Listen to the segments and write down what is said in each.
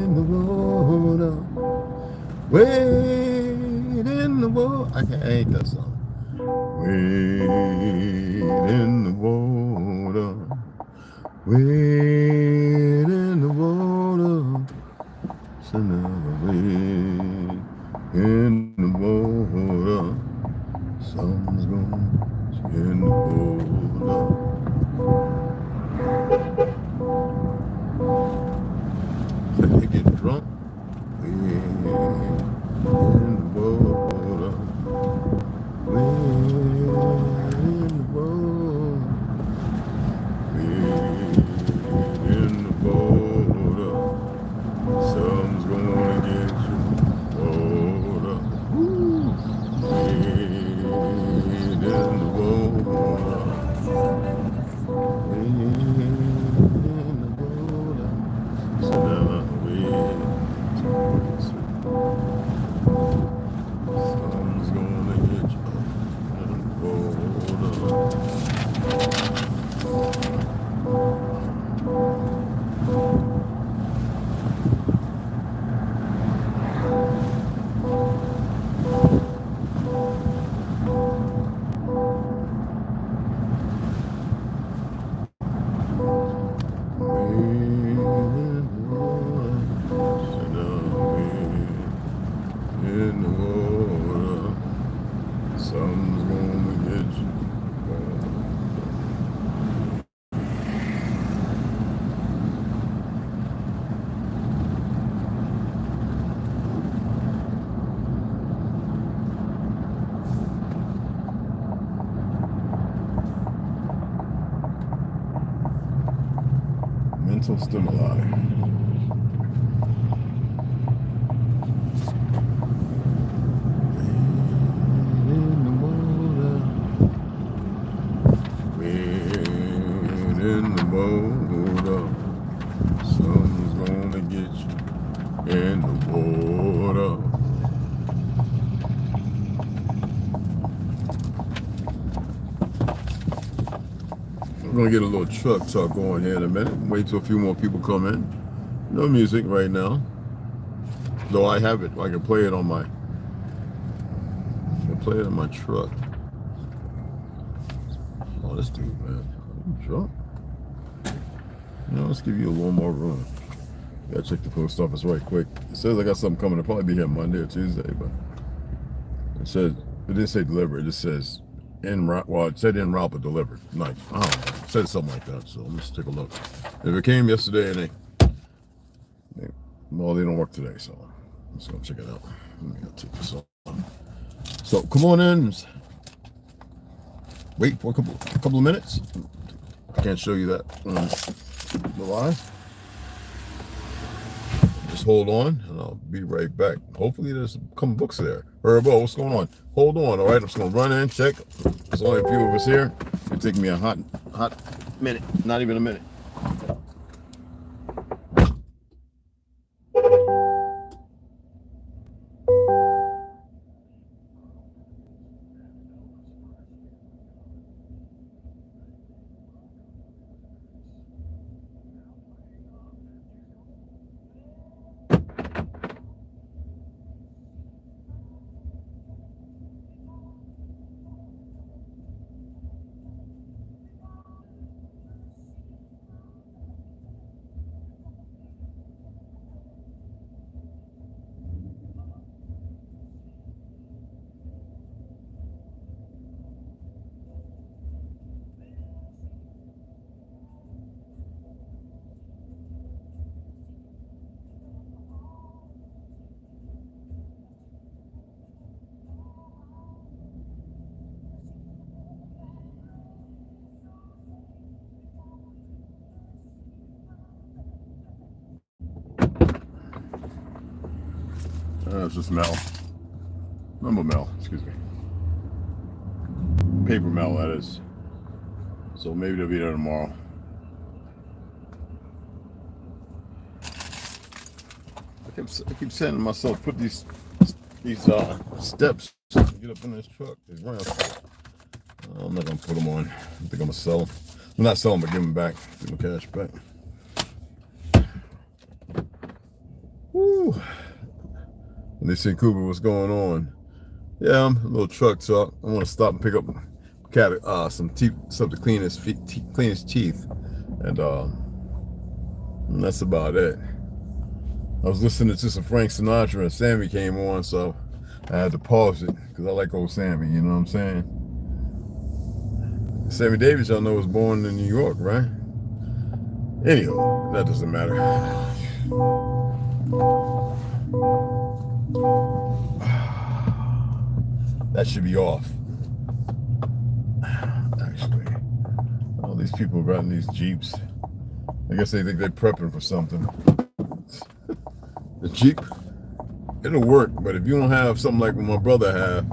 in the water, wade in the water. I hate that song. Wade in the water, wade in the water. So now wade in the water. Someone's going in the water. So they get drunk. Wade in the water. Wade in the water. Wade in the water. Someone's gonna get you. Water. Wade in the water. Wade in the water. So now wade. Someone's gonna get you. Water. In the water, something's gonna get you. Mental stimuli. In the water, someone's gonna get you in the water. We're gonna get a little truck talk going here in a minute. Wait till a few more people come in. No music right now, though I have it. I can play it on my. I can play it on my truck. Oh, this dude, man, you drunk? You know, let's give you a little more room. Gotta check the post office right quick. It says I got something coming. It'll probably be here Monday or Tuesday, but it says, it didn't say delivered. It just says en route. Well, it said en route but delivered. Like, I don't know. It said something like that. So let's take a look. If it came yesterday and well, they don't work today, so let's go check it out. Let me go take this off. So come on in. Wait for a couple of minutes. I can't show you that the live. Just hold on, and I'll be right back. Hopefully, there's some books there. Herbo, what's going on? Hold on, all right? I'm just gonna run in, check. There's only a few of us here. It'll take me a hot minute, not even a minute. It's just mail. Number mail, excuse me. Paper mail, that is. So maybe they'll be there tomorrow. I keep saying to myself, put these steps to get up in this truck. These ramps. I'm not gonna put them on. I think I'm gonna sell them. I'm not selling them, but give them back. Give them cash back. Whew. And they said, Cooper, what's going on? Yeah, I'm a little truck talk. I want to stop and pick up some teeth, something to clean his feet, clean his teeth, and that's about it. I was listening to some Frank Sinatra and Sammy came on, so I had to pause it because I like old Sammy. You know what I'm saying? Sammy Davis, y'all know, was born in New York, right? Anyhow, that doesn't matter. That should be off. Actually, all these people riding these Jeeps. I guess they think they're prepping for something. The Jeep, it'll work, but if you don't have something like what my brother had,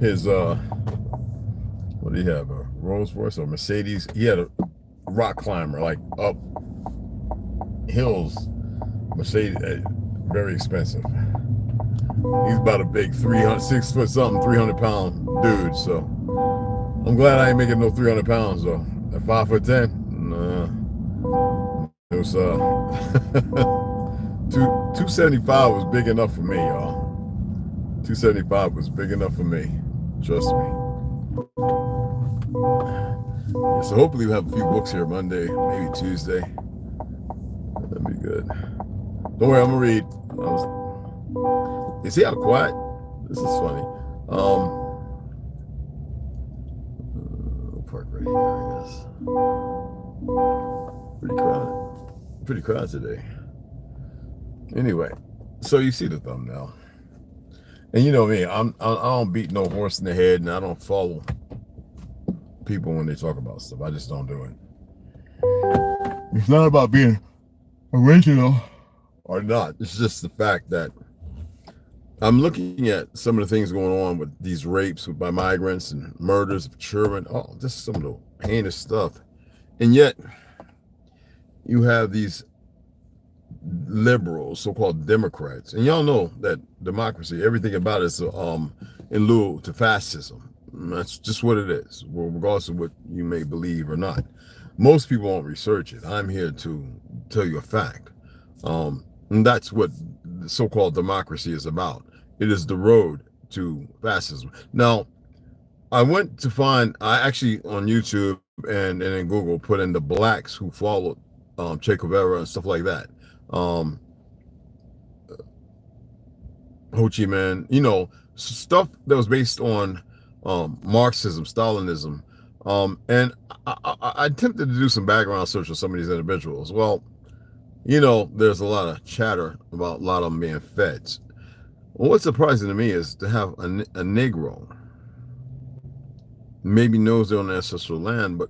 his what do you have, a Rolls Royce or Mercedes? He had a rock climber, like up hills. Mercedes, very expensive. He's about a big 6 foot something, 300-pound dude. So I'm glad I ain't making no 300 pounds though. At 5'10", nah. It was 275 was big enough for me, y'all. 275 was big enough for me. Trust me. Yeah, so hopefully we'll have a few books here Monday, maybe Tuesday. That'd be good. Don't worry, I'm gonna read. You see how quiet? This is funny. We'll park right here, I guess. Pretty crowded today. Anyway, so you see the thumbnail, and you know me. I don't beat no horse in the head, and I don't follow people when they talk about stuff. I just don't do it. It's not about being original or not. It's just the fact that I'm looking at some of the things going on with these rapes by migrants and murders of children. Oh, just some of the heinous stuff. And yet, you have these liberals, so-called Democrats, and y'all know that democracy, everything about it is in lieu to fascism. And that's just what it is, regardless of what you may believe or not. Most people won't research it. I'm here to tell you a fact. And that's what the so-called democracy is about. It is the road to fascism. Now, I went to find, I actually on YouTube and in Google put in the blacks who followed Che Guevara and stuff like that. Ho Chi Minh, you know, stuff that was based on Marxism, Stalinism. And I attempted to do some background search on some of these individuals. Well, you know, there's a lot of chatter about a lot of them being feds. Well, what's surprising to me is to have a Negro maybe knows their own ancestral land, but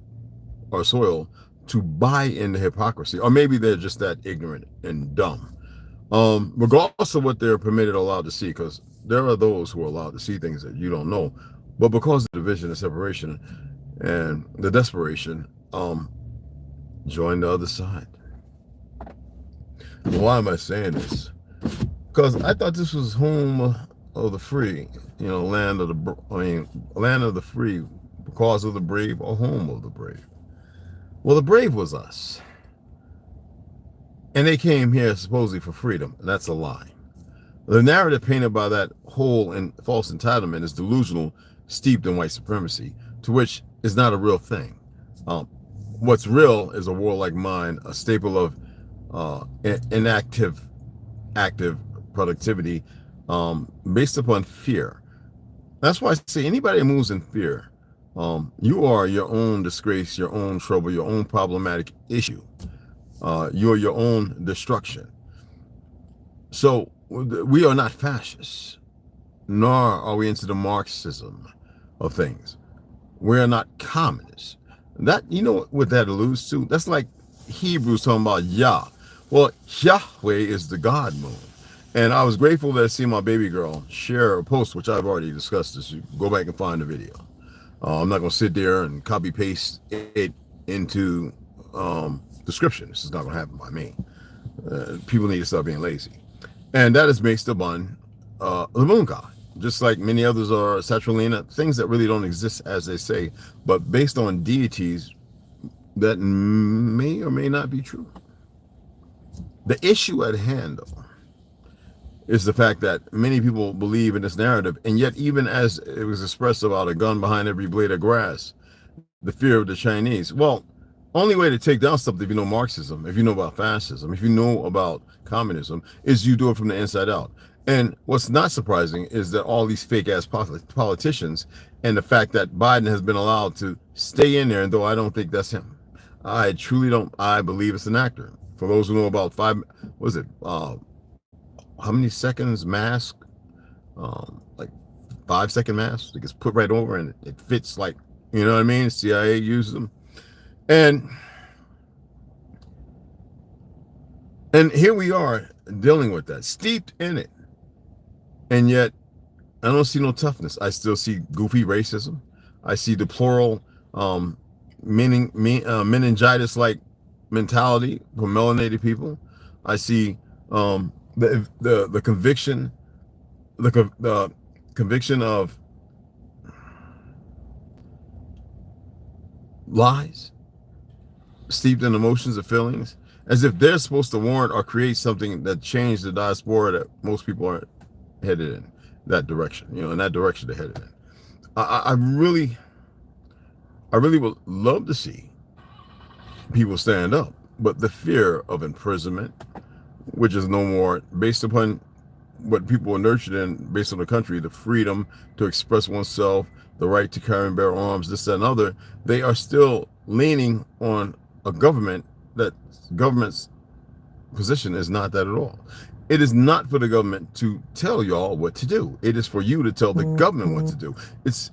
or soil, to buy into hypocrisy, or maybe they're just that ignorant and dumb. Regardless of what they're permitted or allowed to see, because there are those who are allowed to see things that you don't know, but because of the division and separation and the desperation, join the other side. Why am I saying this? Because I thought this was home of the free, you know, land of the free, because of the brave, or home of the brave. Well, the brave was us. And they came here supposedly for freedom. And that's a lie. The narrative painted by that whole and false entitlement is delusional, steeped in white supremacy, to which is not a real thing. What's real is a warlike mind, a staple of active productivity based upon fear. That's why I say anybody who moves in fear, you are your own disgrace, your own trouble, your own problematic issue. You're your own destruction. So we are not fascists, nor are we into the Marxism of things. We're not communists. That, you know what that alludes to? That's like Hebrews talking about Yah. Well, Yahweh is the God moon. And I was grateful that I see my baby girl share a post, which I've already discussed this. You go back and find the video. I'm not going to sit there and copy paste it into description. This is not going to happen by me. People need to stop being lazy. And that is based upon the moon god, just like many others are Saturnina, things that really don't exist as they say, but based on deities that may or may not be true. The issue at hand, though, is the fact that many people believe in this narrative, and yet even as it was expressed about a gun behind every blade of grass, the fear of the Chinese. Well, only way to take down something, if you know Marxism, if you know about fascism, if you know about communism, is you do it from the inside out. And what's not surprising is that all these fake ass politicians, and the fact that Biden has been allowed to stay in there, and though I don't think that's him, I truly don't. I believe it's an actor. For those who know about how many seconds mask? Like 5-second mask. It gets put right over and it fits like, you know what I mean? CIA uses them. And here we are dealing with that, steeped in it. And yet I don't see no toughness. I still see goofy racism. I see deplorable meningitis-like mentality for melanated people. I see the conviction, the conviction of lies, steeped in emotions and feelings, as if they're supposed to warrant or create something that changed the diaspora that most people are headed in that direction. You know, in that direction they're headed in. I really would love to see people stand up, but the fear of imprisonment, which is no more based upon what people are nurtured in, based on the country, the freedom to express oneself, the right to carry and bear arms, this, that, and other, they are still leaning on a government that government's position is not that at all. It is not for the government to tell y'all what to do. It is for you to tell the government what to do. It's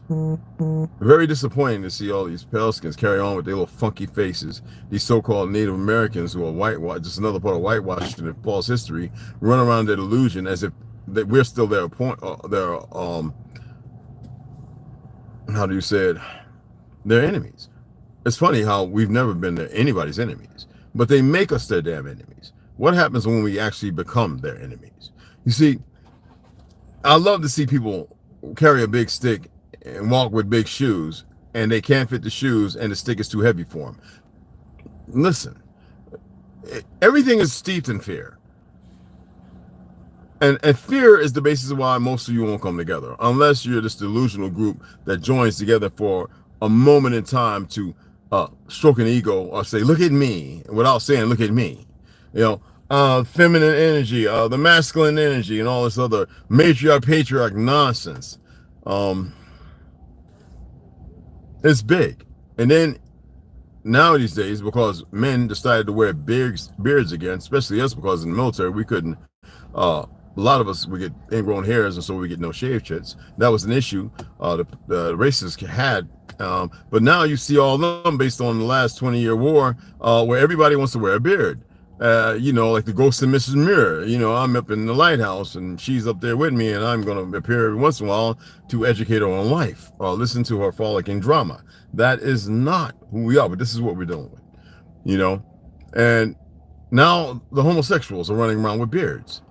very disappointing to see all these pale skins carry on with their little funky faces. These so-called Native Americans who are whitewashed, just another part of whitewashing and false history, run around their delusion as if that we're still their how do you say it? Their enemies. It's funny how we've never been anybody's enemies, but they make us their damn enemies. What happens when we actually become their enemies? You see, I love to see people carry a big stick and walk with big shoes, and they can't fit the shoes, and the stick is too heavy for them. Listen, everything is steeped in fear. And fear is the basis of why most of you won't come together, unless you're this delusional group that joins together for a moment in time to stroke an ego or say, look at me, without saying, look at me. You know, feminine energy, the masculine energy, and all this other matriarch, patriarch nonsense. It's big. And then now these days, because men decided to wear beards again, especially us, because in the military we couldn't, a lot of us, we get ingrown hairs, and so we get no shaved chits. That was an issue the racists had. But now you see all of them based on the last 20-year war, where everybody wants to wear a beard. You know, like the Ghost of Mrs. Mirror. You know, I'm up in the lighthouse and she's up there with me, and I'm going to appear every once in a while to educate her on life or listen to her frolicking drama. That is not who we are, but this is what we're dealing with, you know. And now the homosexuals are running around with beards.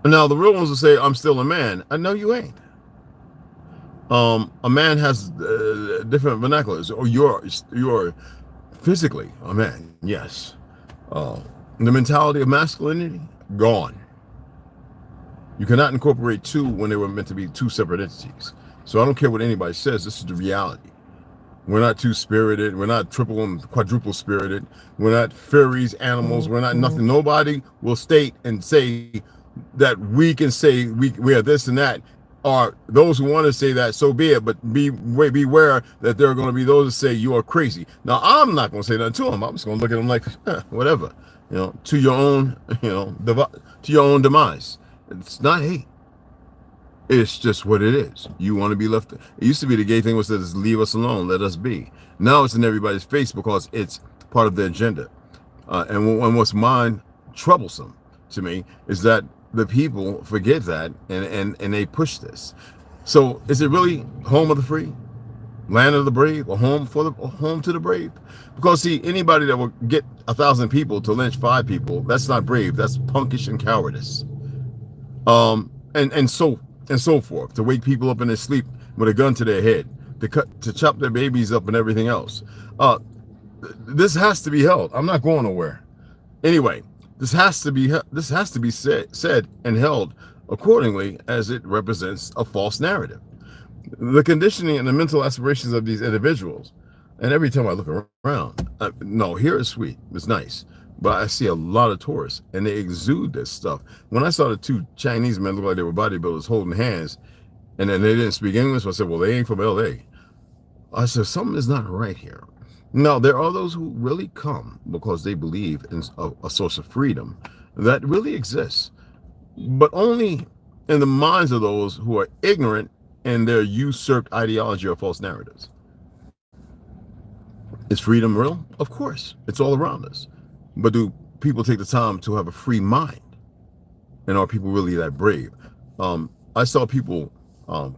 And now the real ones will say, I'm still a man. I know you ain't. A man has different vernaculars. Or you're physically a man, yes. The mentality of masculinity, gone. You cannot incorporate two when they were meant to be two separate entities. So I don't care what anybody says, this is the reality. We're not two-spirited, we're not triple and quadruple spirited, we're not fairies, animals, we're not nothing. Nobody will state and say that we can say we are this and that. Or those who want to say that, so be it, but beware that there are going to be those that say you are crazy. Now, I'm not going to say that to them. I'm just going to look at them like, whatever, you know, to your own, you know, to your own demise. It's not hate. It's just what it is. You want to be left. It used to be the gay thing was that just leave us alone, let us be. Now it's in everybody's face because it's part of the agenda. And what's mine troublesome to me is that the people forget that and they push this. So is it really home of the free, land of the brave, or home to the brave? Because see, anybody that will get 1,000 people to lynch 5 people, that's not brave. That's punkish and cowardice. And so forth, to wake people up in their sleep with a gun to their head, to chop their babies up and everything else. This has to be held. I'm not going nowhere. Anyway, this has to be said and held accordingly, as it represents a false narrative. The conditioning and the mental aspirations of these individuals. And every time I look around, no, here is sweet, it's nice, but I see a lot of tourists, and they exude this stuff. When I saw the two Chinese men look like they were bodybuilders holding hands, and then they didn't speak English, so I said, well, they ain't from LA. I said, something is not right here. Now, there are those who really come because they believe in a source of freedom that really exists, but only in the minds of those who are ignorant in their usurped ideology or false narratives. Is freedom real? Of course. It's all around us. But do people take the time to have a free mind? And are people really that brave? I saw people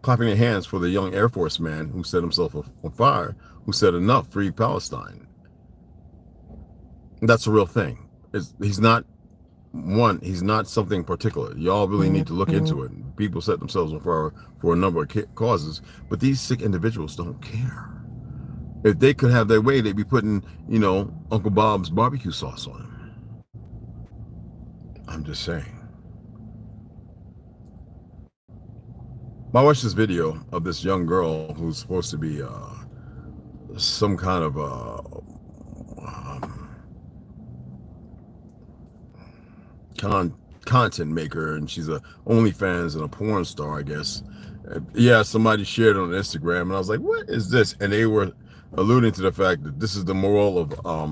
clapping their hands for the young Air Force man who set himself on fire, who said, enough, free Palestine. That's a real thing. He's not something particular. Y'all really need to look into it. People set themselves on fire for a number of causes, but these sick individuals don't care. If they could have their way, they'd be putting, Uncle Bob's barbecue sauce on them. I'm just saying. I watched this video of this young girl who's supposed to be some kind of content maker, and she's a OnlyFans and a porn star, I guess. Yeah, somebody shared it on Instagram, and I was like, what is this? And they were alluding to the fact that this is the moral of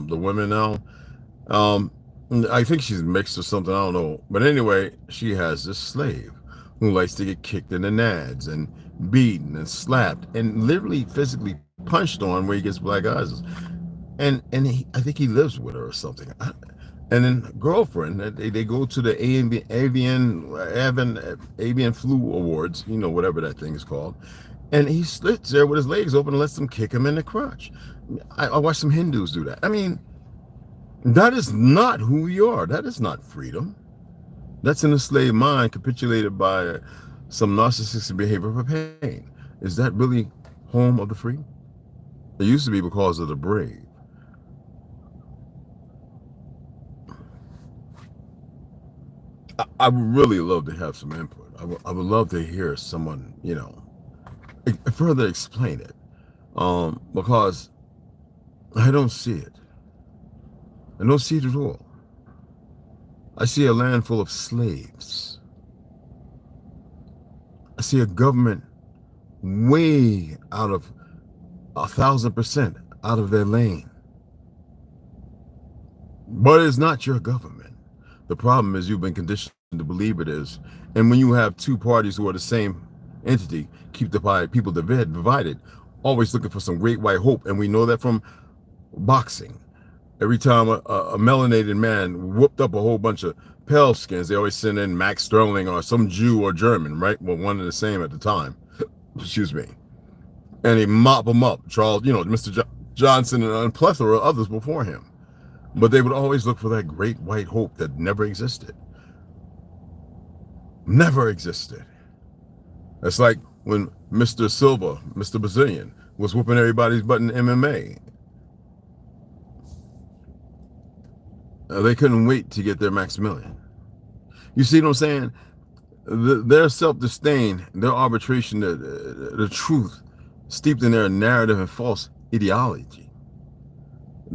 the women now. I think she's mixed or something, I don't know. But anyway, she has this slave who likes to get kicked in the nads and beaten and slapped and literally physically punched on where he gets black eyes. And I think he lives with her or something. And then girlfriend, they go to the avian flu awards, whatever that thing is called. And he sits there with his legs open and lets them kick him in the crotch. I watched some Hindus do that. I mean, that is not who we are. That is not freedom. That's an enslaved mind capitulated by some narcissistic behavior for pain. Is that really home of the free? It used to be because of the brave. I would really love to have some input. I would love to hear someone, further explain it, because I don't see it. I don't see it at all. I see a land full of slaves. I see a government way out of 1,000% out of their lane. But it's not your government. The problem is you've been conditioned to believe it is. And when you have two parties who are the same entity, keep the people divided, always looking for some great white hope. And we know that from boxing. Every time a melanated man whooped up a whole bunch of pale skins, they always send in Max Sterling or some Jew or German, right? Well, one and the same at the time. Excuse me. And they mop them up. Charles, Mr. Johnson and a plethora of others before him. But they would always look for that great white hope that never existed. Never existed. It's like when Mr. Silva, Mr. Brazilian, was whooping everybody's butt in MMA. They couldn't wait to get their Maximilian. You see what I'm saying? Their self-disdain, their arbitration, the truth steeped in their narrative and false ideology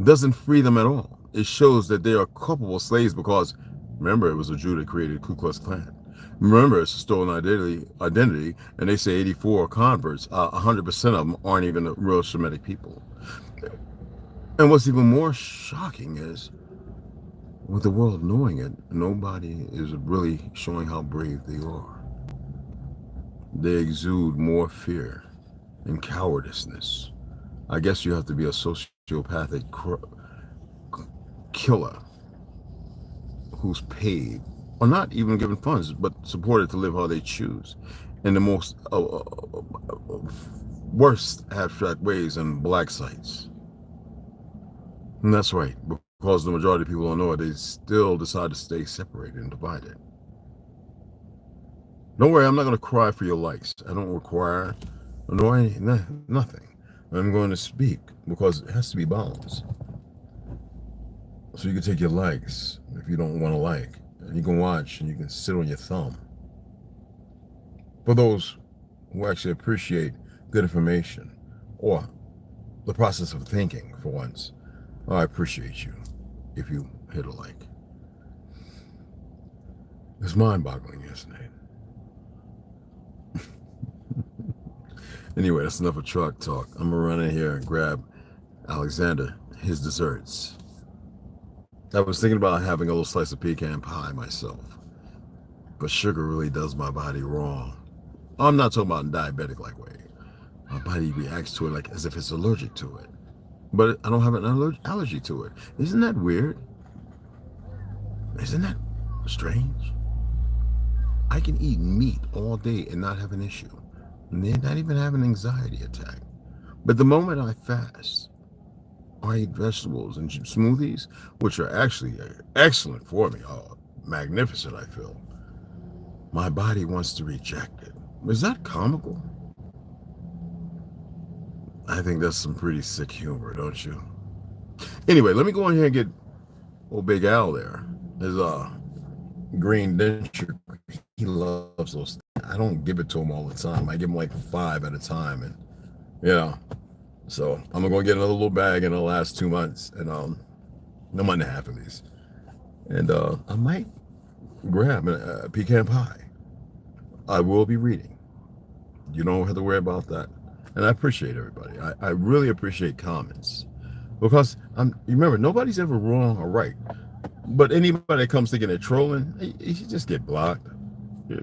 doesn't free them at all. It shows that they are culpable slaves because, remember, it was a Jew that created Ku Klux Klan. Remember, it's a stolen identity, and they say 84 converts, 100% of them aren't even the real Shemitic people. And what's even more shocking is, with the world knowing it, nobody is really showing how brave they are. They exude more fear and cowardice. I guess you have to be a sociopathic killer who's paid, or not even given funds, but supported to live how they choose in the most worst abstract ways and black sites. And that's right. Because the majority of people don't know it, they still decide to stay separated and divided. Don't worry, I'm not going to cry for your likes. I don't require nothing. I'm going to speak because it has to be balanced. So you can take your likes if you don't want to like. And you can watch and you can sit on your thumb. For those who actually appreciate good information or the process of thinking for once, I appreciate you if you hit a like. It's mind-boggling, isn't it? Anyway, that's enough of truck talk. I'm gonna run in here and grab Alexander his desserts. I was thinking about having a little slice of pecan pie myself, but sugar really does my body wrong. I'm not talking about in diabetic like way. My body reacts to it like as if it's allergic to it, but I don't have an allergy to it. Isn't that weird? Isn't that strange? I can eat meat all day and not have an issue, and then not even have an anxiety attack. But the moment I fast, I eat vegetables and smoothies, which are actually excellent for me, magnificent, I feel. My body wants to reject it. Is that comical? I think that's some pretty sick humor, don't you? Anyway, let me go in here and get old Big Al there. His green denture. He loves those. I don't give it to him all the time. I give him like 5 at a time, and so I'm gonna get another little bag in the last 2 months, and a month and a half at least, and I might grab a pecan pie. I will be reading. You don't have to worry about that, and I appreciate everybody. I really appreciate comments, because remember, nobody's ever wrong or right, but anybody that comes thinking they're trolling, you should just get blocked.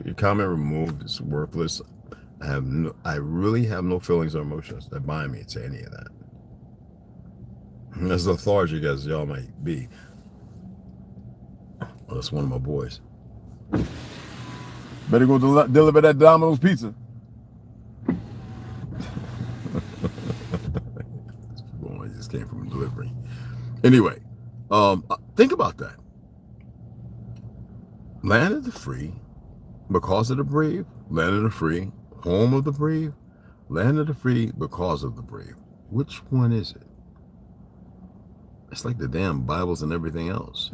Your comment removed. It's worthless. I really have no feelings or emotions that bind me to any of that. As lethargic as y'all might be. Well, that's one of my boys. Better go deliver that Domino's pizza. Boy, I just came from delivery. Anyway, think about that. Land of the free, because of the brave. Land of the free, home of the brave. Land of the free, because of the brave. Which one is it? It's like the damn Bibles and everything else.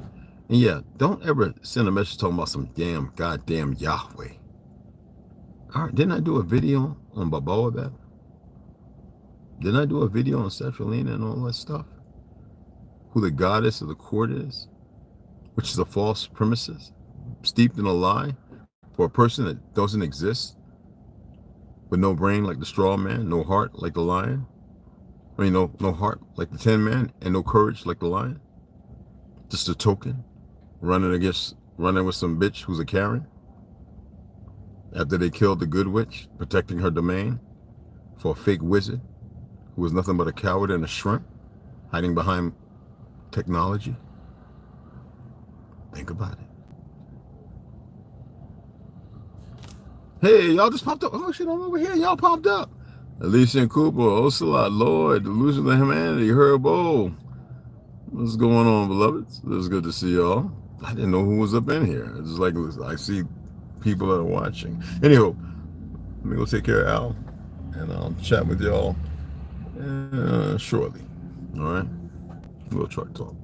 And yeah, don't ever send a message talking about some damn goddamn Yahweh. All right, didn't I do a video on Balboa that? Didn't I do a video on Setrilina and all that stuff? Who the goddess of the court is? Which is a false premises, steeped in a lie for a person that doesn't exist, with no brain like the straw man, no heart like the lion. I mean, no heart like the Tin Man, and no courage like the lion. Just a token, running with some bitch who's a Karen. After they killed the good witch, protecting her domain for a fake wizard who was nothing but a coward and a shrimp, hiding behind technology. Think about it. Hey, y'all just popped up. Oh shit, I'm over here. Y'all popped up. Alicia and Cooper, Ocelot, Lloyd, Delusion of Humanity, Herbo. What's going on, beloveds? It's good to see y'all. I didn't know who was up in here. It's just like I see people that are watching. Anyhow, let me go take care of Al, and I'll chat with y'all shortly. All right? We'll truck talk.